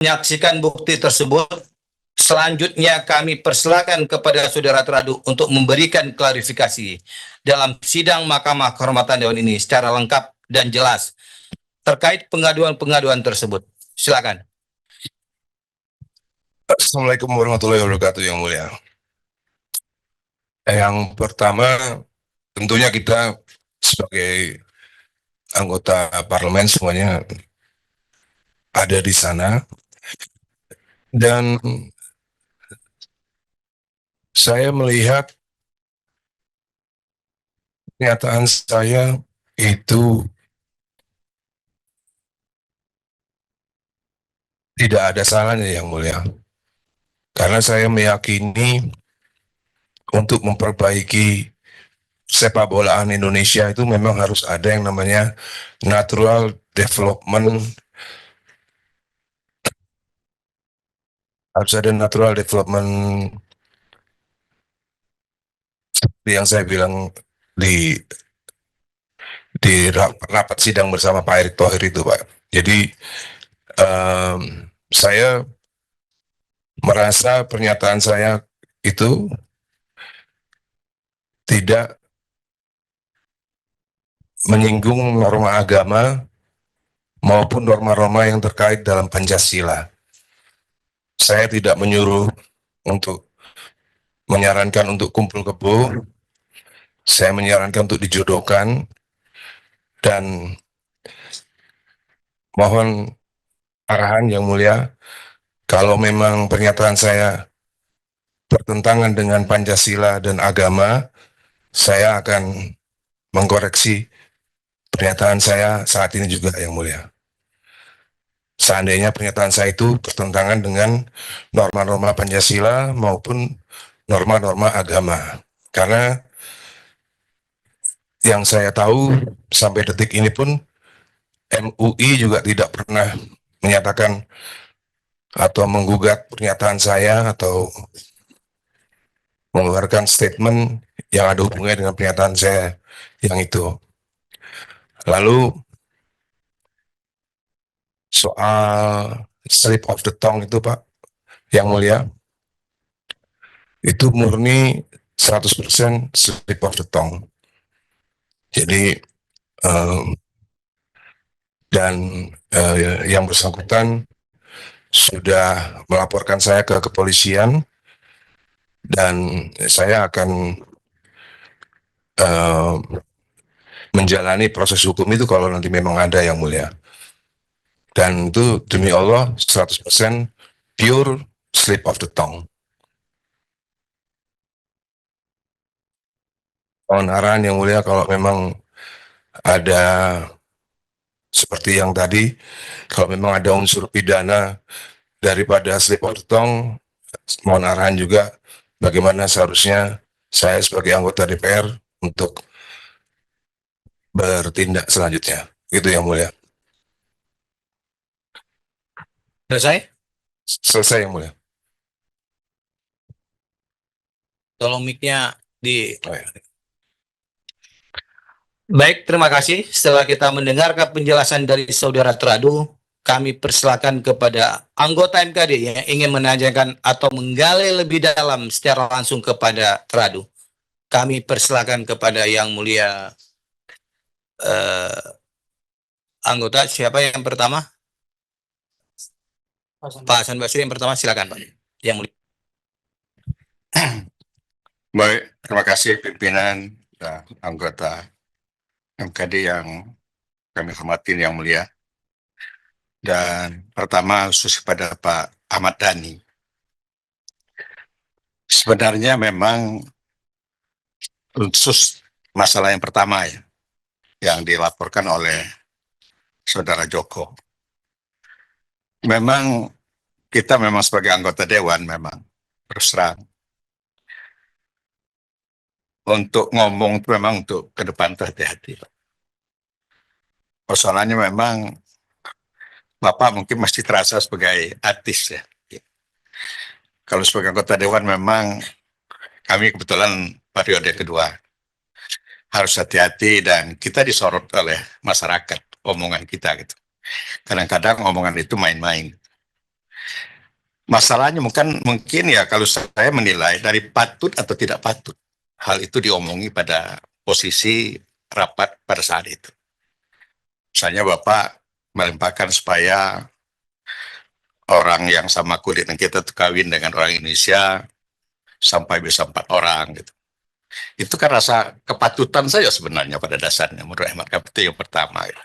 menyaksikan bukti tersebut, selanjutnya kami persilakan kepada saudara teradu untuk memberikan klarifikasi dalam sidang Mahkamah Kehormatan Dewan ini secara lengkap dan jelas terkait pengaduan-pengaduan tersebut. Silakan. Assalamualaikum warahmatullahi wabarakatuh, Yang Mulia. Yang pertama, tentunya kita sebagai anggota parlemen semuanya ada di sana, dan saya melihat pernyataan saya itu tidak ada salahnya, Yang Mulia, karena saya meyakini untuk memperbaiki sepak bolaan Indonesia itu memang harus ada yang namanya natural development. Harus ada natural development yang saya bilang di rapat sidang bersama Pak Erick Thohir itu, Pak. Jadi saya merasa pernyataan saya itu tidak menyinggung norma agama maupun norma-norma yang terkait dalam Pancasila. Saya tidak menyuruh untuk menyarankan untuk kumpul kebo, saya menyarankan untuk dijodohkan, dan mohon arahan Yang Mulia, kalau memang pernyataan saya bertentangan dengan Pancasila dan agama, saya akan mengkoreksi pernyataan saya saat ini juga, Yang Mulia. Seandainya pernyataan saya itu bertentangan dengan norma-norma Pancasila maupun norma-norma agama. Karena yang saya tahu sampai detik ini pun MUI juga tidak pernah menyatakan atau menggugat pernyataan saya atau mengeluarkan statement yang ada hubungannya dengan pernyataan saya yang itu. Lalu soal slip of the tongue itu, Pak, Yang Mulia, itu murni 100% slip of the tongue. Jadi yang bersangkutan sudah melaporkan saya ke kepolisian, dan saya akan menjalani proses hukum itu kalau nanti memang ada, Yang Mulia. Dan itu demi Allah 100% pure slip of the tongue. Mohon arahan Yang Mulia kalau memang ada seperti yang tadi, kalau memang ada unsur pidana daripada slip of the tongue, mohon arahan juga bagaimana seharusnya saya sebagai anggota DPR untuk bertindak selanjutnya. Itu Yang Mulia. Selesai? Selesai, Yang Mulia. Tolong mic-nya di... Baik, terima kasih. Setelah kita mendengarkan penjelasan dari saudara teradu, kami persilakan kepada anggota MKD yang ingin menanyakan atau menggali lebih dalam secara langsung kepada teradu. Kami persilakan kepada Yang Mulia anggota. Siapa yang pertama? Pak Hasan Basri yang pertama, silakan Pak. Yang Mulia. Baik, terima kasih pimpinan dan anggota MKD yang kami hormati, Yang Mulia. Dan pertama khusus kepada Pak Ahmad Dhani. Sebenarnya memang khusus masalah yang pertama ya, yang dilaporkan oleh Saudara Joko. Memang kita memang sebagai anggota Dewan memang terus terang untuk ngomong itu memang untuk ke depan hati-hati. Persoalannya memang Bapak mungkin masih terasa sebagai artis ya. Kalau sebagai anggota Dewan memang kami kebetulan periode kedua. Harus hati-hati dan kita disorot oleh masyarakat omongan kita gitu. Kadang-kadang omongan itu main-main. Masalahnya mungkin ya kalau saya menilai dari patut atau tidak patut hal itu diomongi pada posisi rapat pada saat itu. Misalnya Bapak melimpahkan supaya orang yang sama kulit dengan kita tuh kawin dengan orang Indonesia sampai bisa 4 orang gitu. Itu kan rasa kepatutan saya sebenarnya pada dasarnya menurut hemat kami itu yang pertama. Gitu.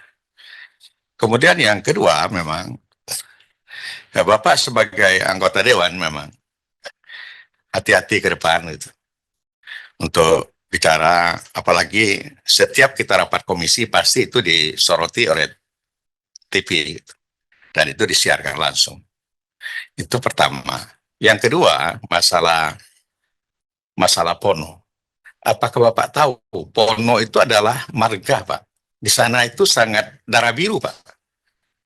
Kemudian yang kedua memang ya Bapak sebagai anggota dewan memang hati-hati ke depan gitu untuk bicara, apalagi setiap kita rapat komisi pasti itu disoroti oleh TV gitu. Dan itu disiarkan langsung. Itu pertama. Yang kedua, masalah Pono. Apakah Bapak tahu Pono itu adalah marga, Pak? Di sana itu sangat darah biru, Pak.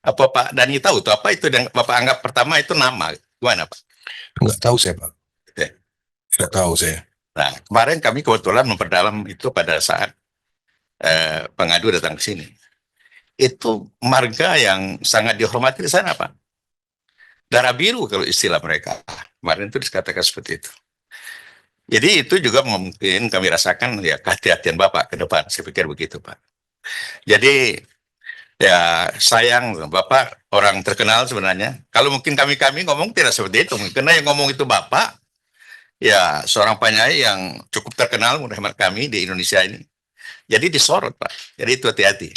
Apa Pak Dani tahu tuh apa itu yang Bapak anggap pertama itu nama? Gimana, Pak? Nggak tahu saya, Pak. Oke. Nggak tahu saya. Nah, kemarin kami kebetulan memperdalam itu pada saat pengadu datang ke sini. Itu marga yang sangat dihormati di sana, Pak. Darah biru kalau istilah mereka. Kemarin itu dikatakan seperti itu. Jadi itu juga mungkin kami rasakan ya kehati-hatian Bapak ke depan. Saya pikir begitu, Pak. Jadi ya sayang Bapak orang terkenal sebenarnya. Kalau mungkin kami ngomong tidak seperti itu. Karena yang ngomong itu Bapak, ya seorang penyanyi yang cukup terkenal menurut hemat kami di Indonesia ini. Jadi disorot, Pak. Jadi itu hati-hati.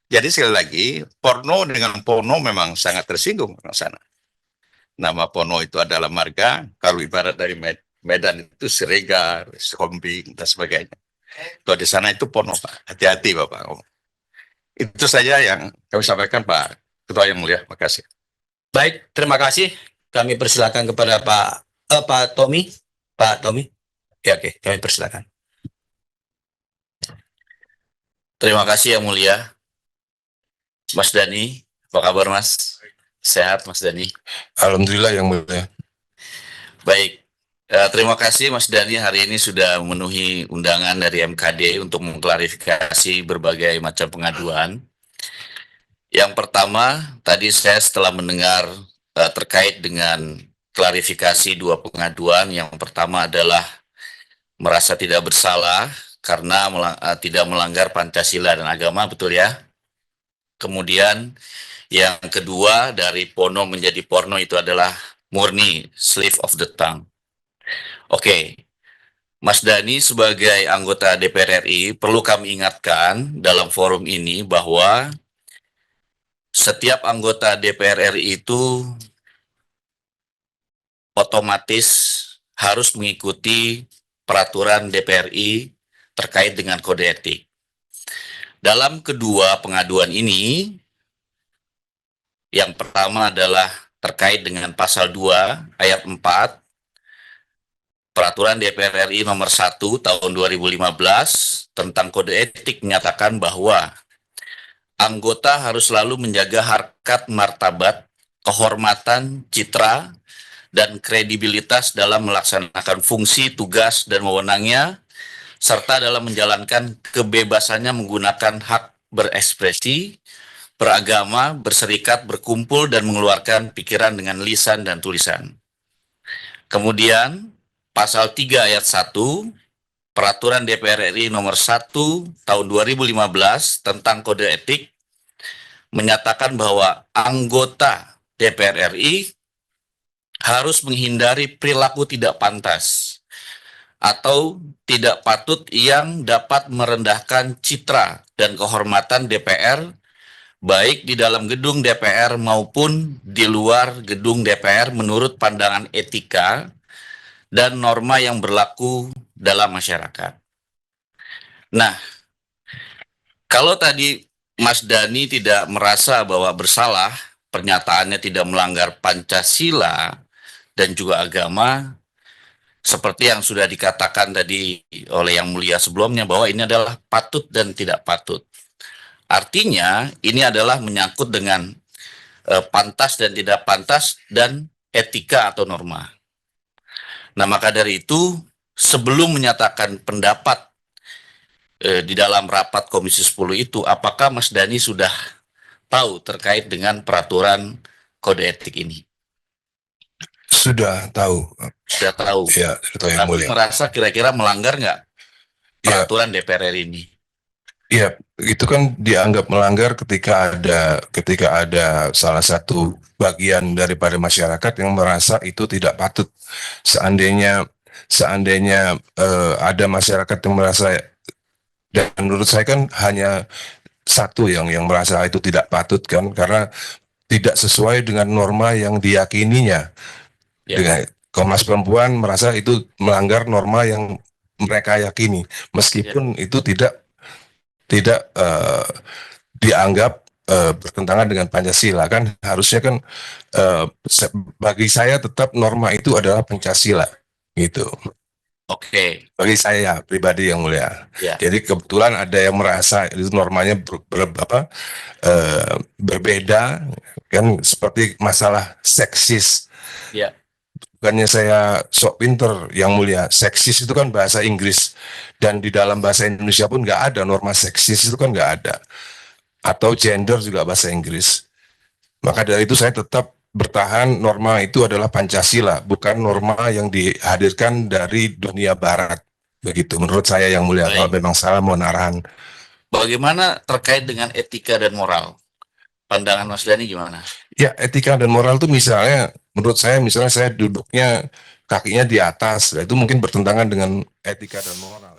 Jadi sekali lagi, porno dengan pono memang sangat tersinggung di sana. Nama Pono itu adalah marga, kalau ibarat dari Medan itu Siregar, Sekombing, dan sebagainya. Kalau di sana itu Pono, Pak. Hati-hati, Bapak. Itu saja yang kami sampaikan, Pak Ketua yang mulia. Terima kasih. Baik, terima kasih. Kami persilakan kepada Pak Tommy. Pak Tommy. Ya, oke, kami persilakan. Terima kasih yang mulia. Mas Dani, apa kabar Mas? Sehat Mas Dani? Alhamdulillah yang mulia. Baik, terima kasih Mas Dani hari ini sudah memenuhi undangan dari MKD untuk mengklarifikasi berbagai macam pengaduan. Yang pertama, tadi saya setelah mendengar terkait dengan klarifikasi 2 pengaduan. Yang pertama adalah merasa tidak bersalah karena tidak melanggar Pancasila dan agama, betul ya? Kemudian yang kedua dari Pono menjadi porno itu adalah murni slip of the tongue. Oke, Mas Dani sebagai anggota DPR RI perlu kami ingatkan dalam forum ini bahwa setiap anggota DPR RI itu otomatis harus mengikuti peraturan DPR RI terkait dengan kode etik. Dalam kedua pengaduan ini, yang pertama adalah terkait dengan pasal 2 ayat 4 Peraturan DPR RI nomor 1 tahun 2015 tentang kode etik menyatakan bahwa anggota harus selalu menjaga harkat martabat, kehormatan, citra, dan kredibilitas dalam melaksanakan fungsi, tugas, dan wewenangnya, serta dalam menjalankan kebebasannya menggunakan hak berekspresi, beragama, berserikat, berkumpul, dan mengeluarkan pikiran dengan lisan dan tulisan. Kemudian, pasal 3 ayat 1, Peraturan DPR RI nomor 1 tahun 2015 tentang kode etik, menyatakan bahwa anggota DPR RI harus menghindari perilaku tidak pantas atau tidak patut yang dapat merendahkan citra dan kehormatan DPR, baik di dalam gedung DPR maupun di luar gedung DPR menurut pandangan etika dan norma yang berlaku dalam masyarakat. Nah, kalau tadi Mas Dani tidak merasa bahwa bersalah, pernyataannya tidak melanggar Pancasila dan juga agama, seperti yang sudah dikatakan tadi oleh yang mulia sebelumnya bahwa ini adalah patut dan tidak patut. Artinya ini adalah menyangkut dengan pantas dan tidak pantas dan etika atau norma. Nah, maka dari itu sebelum menyatakan pendapat di dalam rapat Komisi 10 itu, apakah Mas Dani sudah tahu terkait dengan peraturan kode etik ini? Sudah tahu, Sudah tahu. ya, sudah tahu yang Tapi mulia. merasa kira-kira melanggar nggak Ya, peraturan DPR RI ini? ya, itu kan dianggap melanggar ketika ada salah satu bagian daripada masyarakat yang merasa itu tidak patut. Seandainya ada masyarakat yang merasa, dan menurut saya kan hanya satu yang merasa itu tidak patut kan, karena tidak sesuai dengan norma yang diyakininya. Ya. Dengan Komnas Perempuan merasa itu melanggar norma yang mereka yakini, meskipun itu tidak dianggap bertentangan dengan Pancasila. Kan harusnya kan bagi saya tetap norma itu adalah Pancasila gitu. Oke. Bagi saya pribadi yang mulia. Ya. Jadi kebetulan ada yang merasa itu normanya berbeda kan, seperti masalah seksis. Ya. Bukannya saya sok pinter yang mulia, seksis itu kan bahasa Inggris, dan di dalam bahasa Indonesia pun nggak ada norma seksis, itu kan nggak ada. Atau gender juga bahasa Inggris. Maka dari itu saya tetap bertahan norma itu adalah Pancasila, bukan norma yang dihadirkan dari dunia Barat. Begitu menurut saya yang mulia. Baik. Kalau memang salah mohon arahan. Bagaimana terkait dengan etika dan moral? Pandangan Mas Dhani gimana? Ya, etika dan moral itu misalnya, menurut saya misalnya saya duduknya kakinya di atas, itu mungkin bertentangan dengan etika dan moral.